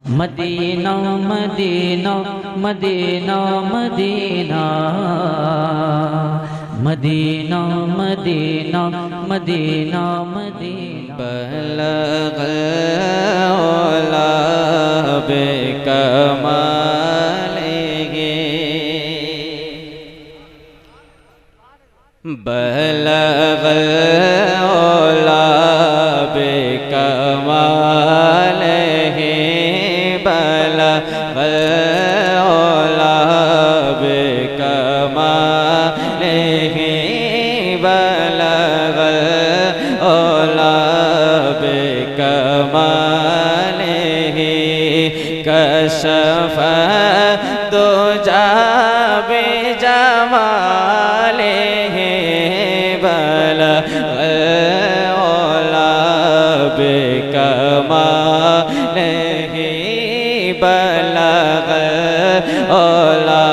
Medina Medina Medina Medina Medina Medina Medina Medina बलग औला बेकमालिही बलग औला बेकमालिही बलग औला बेकमालिही बलग औला बेकमालिही कशफ दुजा बिजमालिही बलग औला बेकमालिही बलग औला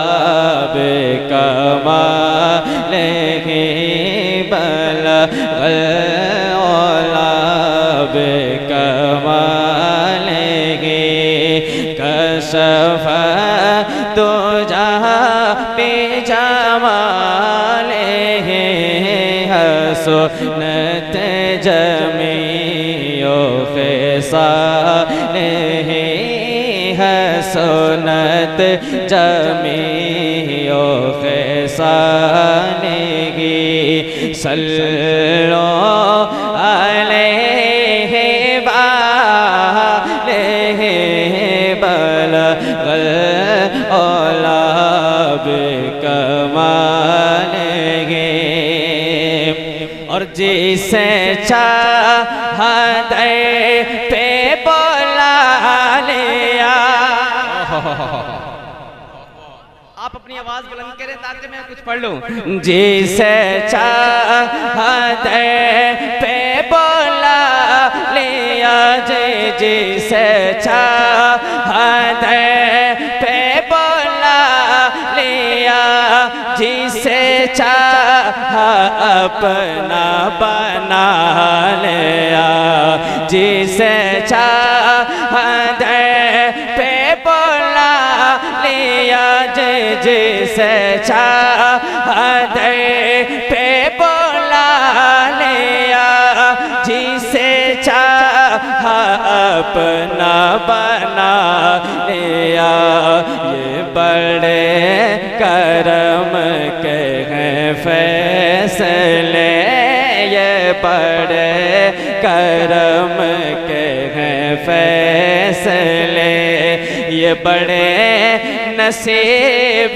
बेकमालिही बलग औला बेकमालिही कशफ दुजा बिजमालिही हसनत जमीओ ख़िसालिही हसनत जमीओ ख़िसालिही सल्लो अलैहि वालिहि बलग औला बेकमालिही और जिसे चाहत पे बुला लिया। आप अपनी आवाज बुलंद करें ताकि मैं कुछ पढ़ लूं। जिसे चाहत पे बुला लिया जिसे चाहत पे बुला लिया जिसे चाह अपना बना लिया जिसे चाहत पे बुला लिया जिसे चाहत पे बुला लिया जिसे चाह अपना बना लिया। ये बड़े करम के हैं फैसले ये बड़े करम के हैं फैसले ये बड़े नसीब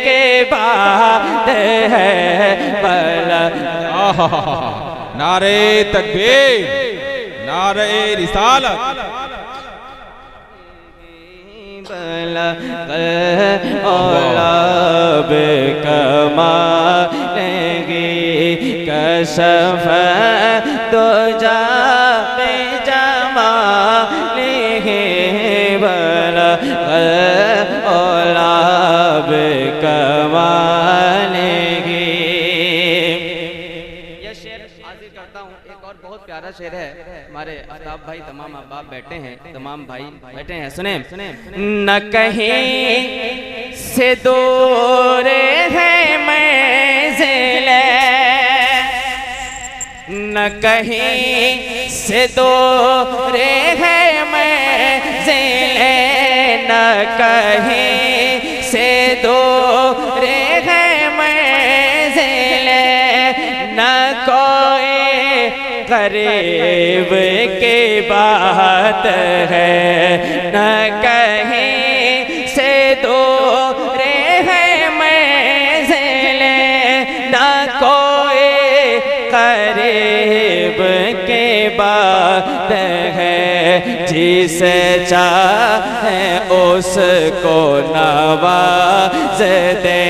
के बात है बलग। नारे तकबीर नारे रिसालत बलग औला बेकमालिही कशफ दुजा बिजमालिही बलग औला बेकमालिही। यह शेर हाजिर करता हूँ। एक और बहुत प्यारा शेर है। हमारे आफ्ताब भाई तमाम अहबाब बैठे हैं तमाम भाई बैठे हैं सुने न कहीं से दूर है मंज़िले न कहीं से दूर है मंज़िले न कहीं से दूर है मंज़िले न कोई करीब की बात है न कहीं से दूर है मंज़िले न कोई करीब की बात है जिसे चाहे उसको नवाज दे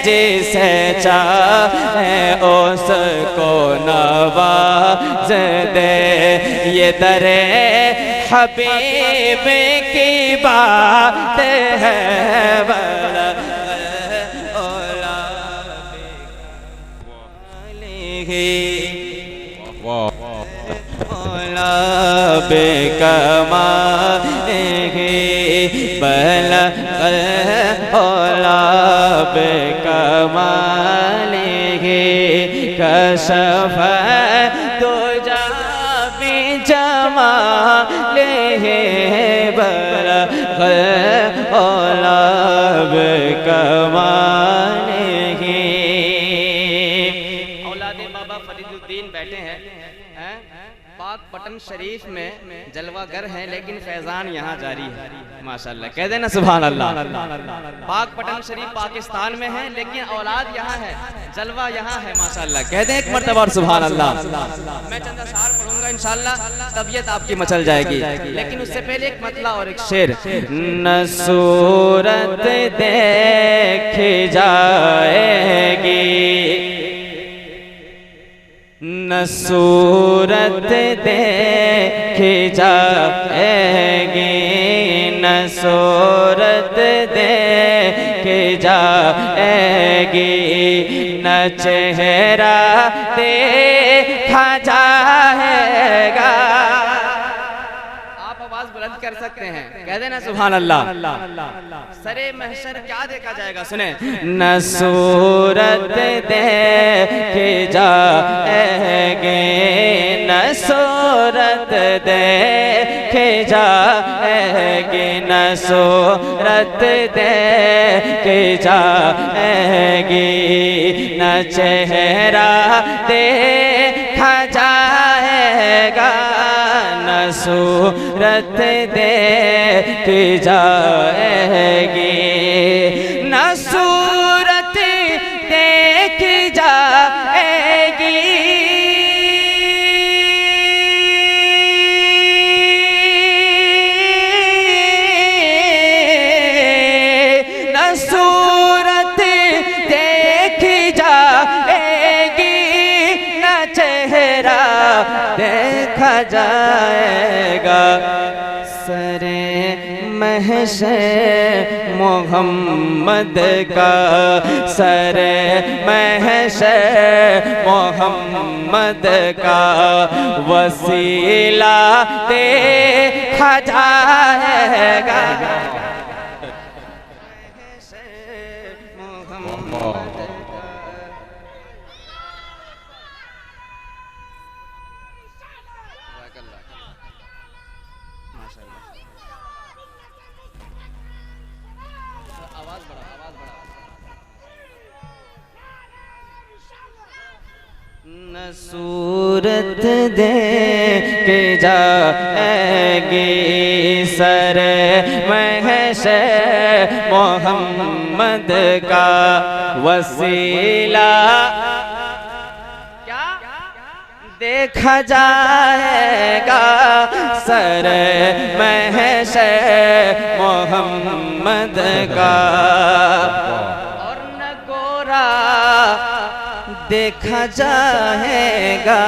जिसे चाहे उसको नवाज दे ये दरे हबीब की बात है बलग औला बेकमालिही औला बेकमालिही बलग औलाब कमालिही कशफ दुजा बिजमालिही बलग औलाब कमालिही। औलादे बाबा फरीदुद्दीन बैठे हैं, पाक पटन शरीफ में जलवागर है, लेकिन फैजान यहाँ जारी है माशाल्लाह। कह देना सुभान अल्लाह। पाक पटन शरीफ पाकिस्तान में है, लेकिन औलाद यहाँ है, जलवा यहाँ है माशाल्लाह। कह दें एक मर्तबा और सुभान अल्लाह। मैं चंद अशआर पढ़ूंगा इंशाल्लाह, तबीयत आपकी मचल जाएगी, लेकिन उससे पहले एक मतला और एक शेर। न सूरत देखी जाएगी, न सूरत देखी जाएगी, न सूरत देखी जाएगी, न चेहरा देखा जाएगा। आप आवाज बुलंद कर सकते हैं, कह देना सुभान अल्लाह। सरे महशर क्या देखा जाएगा, सुने। न सूरत देखी जाएगी, न सूरत देखी जाएगी, न सूरत देखी जाएगी, न चेहरा देखा जाएगा, न सूरत देखी जाएगी, न सूरत देखी जाएगी, न सूरत देखी जाएगी, न चेहरा देखा जाएगा। सरे महशर मोहम्मद का, सरे महशर मोहम्मद का वसीला देखा जाएगा। न सूरत देके जाएगी, सर महशर मोहम्मद का वसीला क्या देखा जाएगा, सर महशर मोहम्मद का। और न गोरा देखा जाएगा,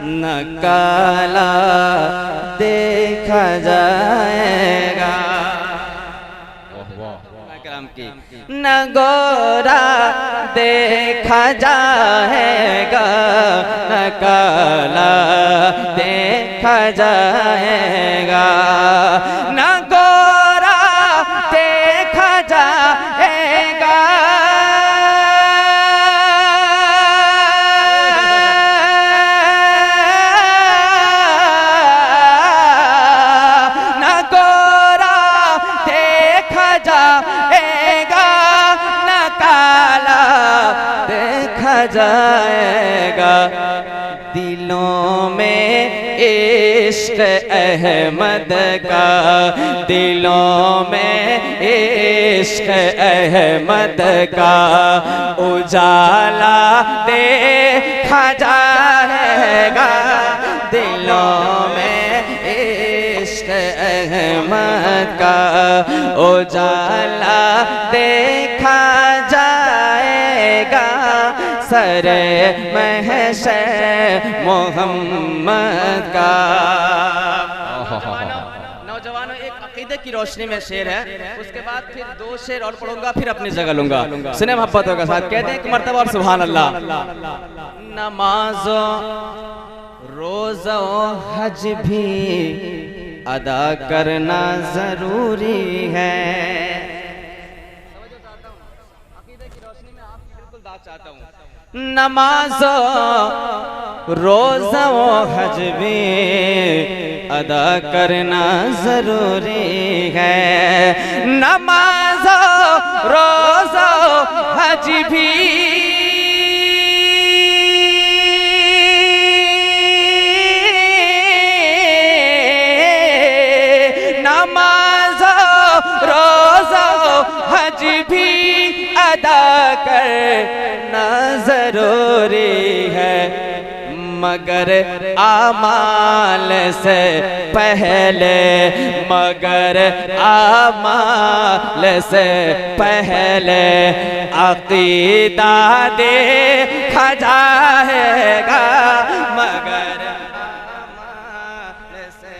न काला देखा जाएगा। न गोरा देखा जाएगा, न काला देखा जाएगा, न गोरा देखा जाएगा, जाएगा। दिलों में इश्क अहमद का, दिलों में इश्क अहमद का उजाला देखा जाएगा, दिलों में इश्क अहमद का उजाला देखा जाएगा, सर महशर मोहम्मद का। नौजवानों, एक अकीदे की रोशनी में शेर है, उसके बाद फिर दो शेर और पढ़ूंगा, फिर अपनी जगह लूंगा। सुने मोहब्बतों के साथ, कहते हैं एक मर्तबा और सुभान अल्लाह। नमाजो रोज़ो हज भी अदा करना जरूरी है। नमाज़ो रोज़ा व हज भी अदा करना जरूरी है। नमाज़ो रोज़ा हज भी नमाज़ो रोज़ा हज भी अदा करना जरूरी है। मगर आमाल से पहले, मगर आमाल से पहले अकीदा देखा जाएगा। मगर आमाल से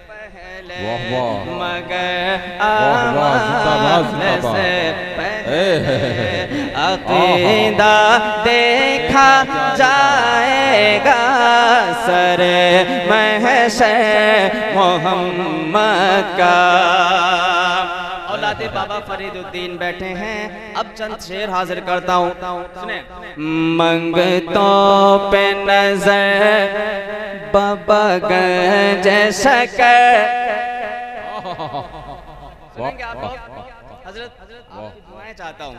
पहले, मगर आमाल से अकीदा देखा जाएगा। सर महशर मोहम्मद का। औलादे बाबा फरीदुद्दीन बैठे हैं। अब चंद शेर हाजिर करता हूँ, सुने। मंगतों पे नजर बाबा गंज शकर। सुनेंगे आप लोग? हजरत आपकी दुआएं चाहता हूँ।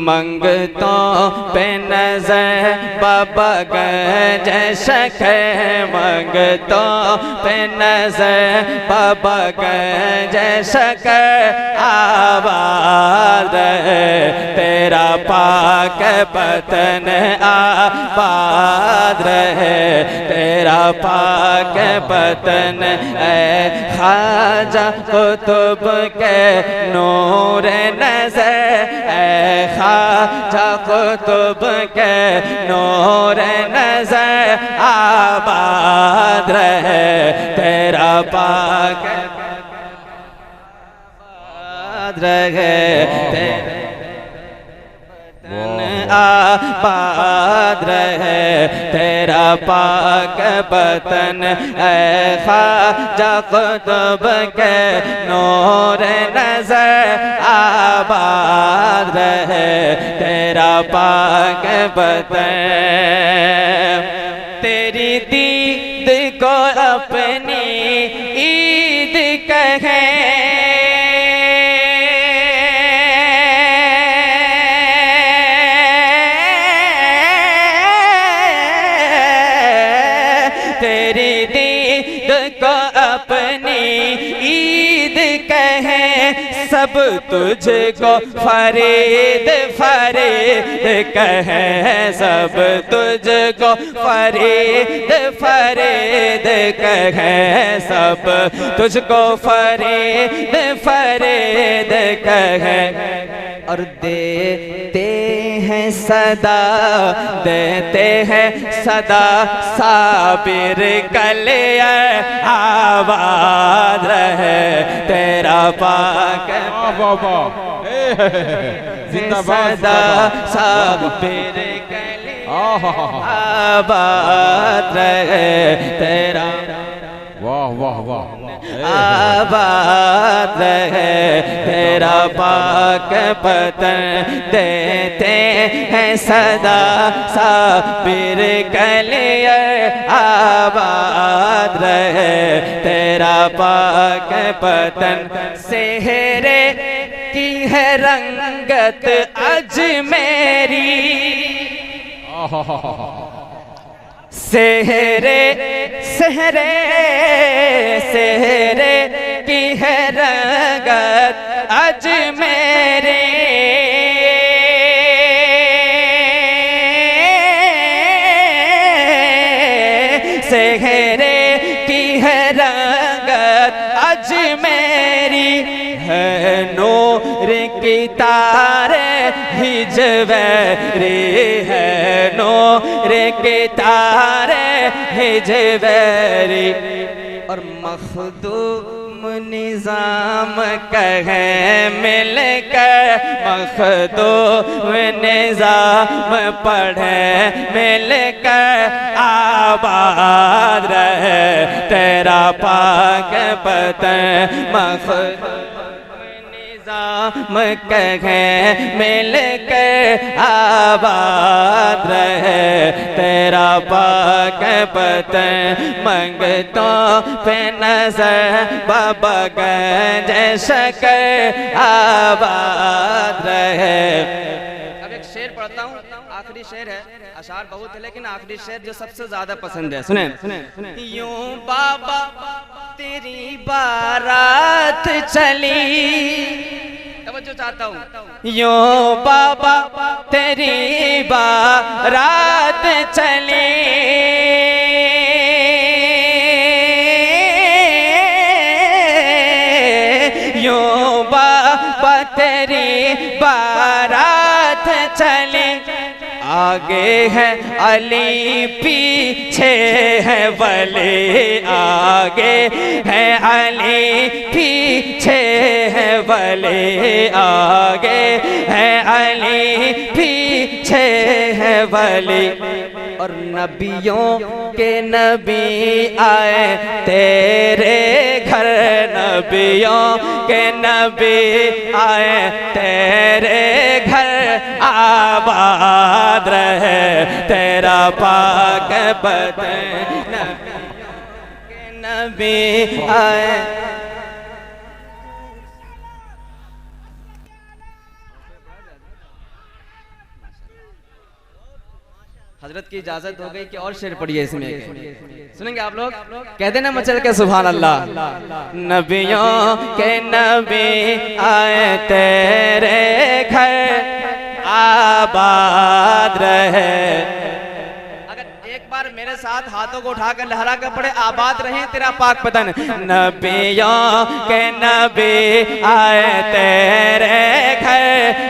मंगतों पे नजर बाबा गंज शकर। मंगतों पे नजर बाबा गंज शकर। आबाद तेरा पाक बतन, आबाद रहे तेरा पाक बतन। ऐ ख्वाजा कुतुब के नूर नजर, ऐ ख्वाजा कुतुब के नूर नजर। आबाद रहे तेरा पाक, आबाद रहे तेरा आबाद रहे तेरा पाक बतन। ऐ ख्वाजा कुतुब के नूर नजर। आबाद रहे तेरा पाक बतन। तेरी दीद को अपनी ईद कहें, तेरी दीद को अपनी ईद कहें। सब तुझको फरीद फरीद कहें, सब तुझको फरीद फरीद कहें, सब तुझको फरीद फरीद कहें। और देते हैं सदा, देते हैं सदा साबिर कलिया। आबाद रहे तेरा पाक सदा साबिर कलिया। आबाद रहे तेरा, वाह वाह वाह, आबाद रहे तेरा पाक बतन। देते हैं सदा साबिर कलिया। आबाद रहे तेरा पाक बतन। सेहरे की है रंगत अजमेरी, सेहरे सेहरे सेहरे की है रंगत अजमेरी। सेहरे की है रंगत अजमेरी। है नूर की तारे हिजवेरी, है नूर की तारे हिजवेरी। और मखदूम निजाम कहे मिलकर मखदूम निजाम पढ़े मिलकर आबाद रहे तेरा पाक पतन मखदूम निजाम कहे मिलकर आबाद रहे तेरा पाक पतन मंगतों पे नजर बाबा गंज शकर आबाद रहे। अब एक शेर पढ़ता हूँ, आखिरी शेर है, अशार बहुत है लेकिन आखिरी शेर जो सबसे ज्यादा पसंद है, सुने सुने। यूं बाबा तेरी बारात चली, तवज्जो चाहता हूँ, यूं बाबा तेरी बारात चली यूं बाबा तेरी बारात चली आगे है अली पीछे है वली आगे है अली पीछे है वली आगे है अली पीछे है वली और नबियों के नबी आए तेरे घर नबियों के नबी आए तेरे घर आबाद रहे तेरा पाक बदन नबी आए। हजरत की इजाजत हो गई कि और शेर पढ़िए इसमें, सुनेंगे आप लोग? कहते ना मचल के सुभान अल्लाह। नबियों के नबी आए तेरे घर आबाद रहे। अगर एक बार मेरे साथ हाथों को उठाकर लहरा कर पड़े आबाद रहे तेरा पाक बदन। नबियों के नबी आए तेरे घर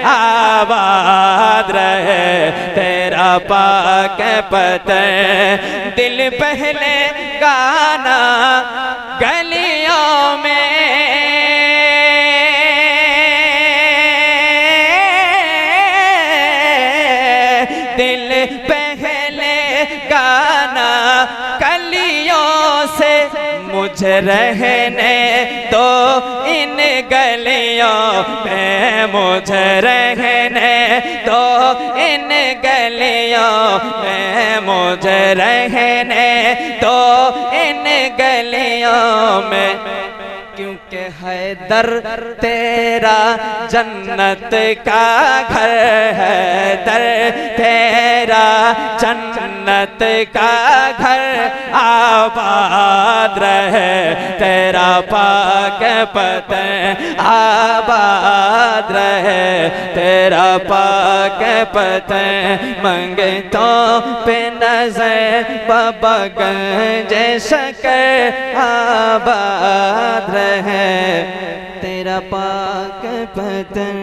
आबाद रहे तेरा पाक पतन। दिल पहले गाना गलियों में दिल पहले गाना गलियों से मुझे रहने तो इन गलियों में मुझे रहने तो इन गलियों में मुझे रहने तो इन गलियों में क्योंकि हैदर तेरा जन्नत का घर है दर तेरा जन्नत का घर आबाद रहे तेरा पाक पतन आबाद रहे तेरा पाक पतन। मंगतों पे नजर बाबा गंज शकर आबाद रहे तेरा पाक पतन।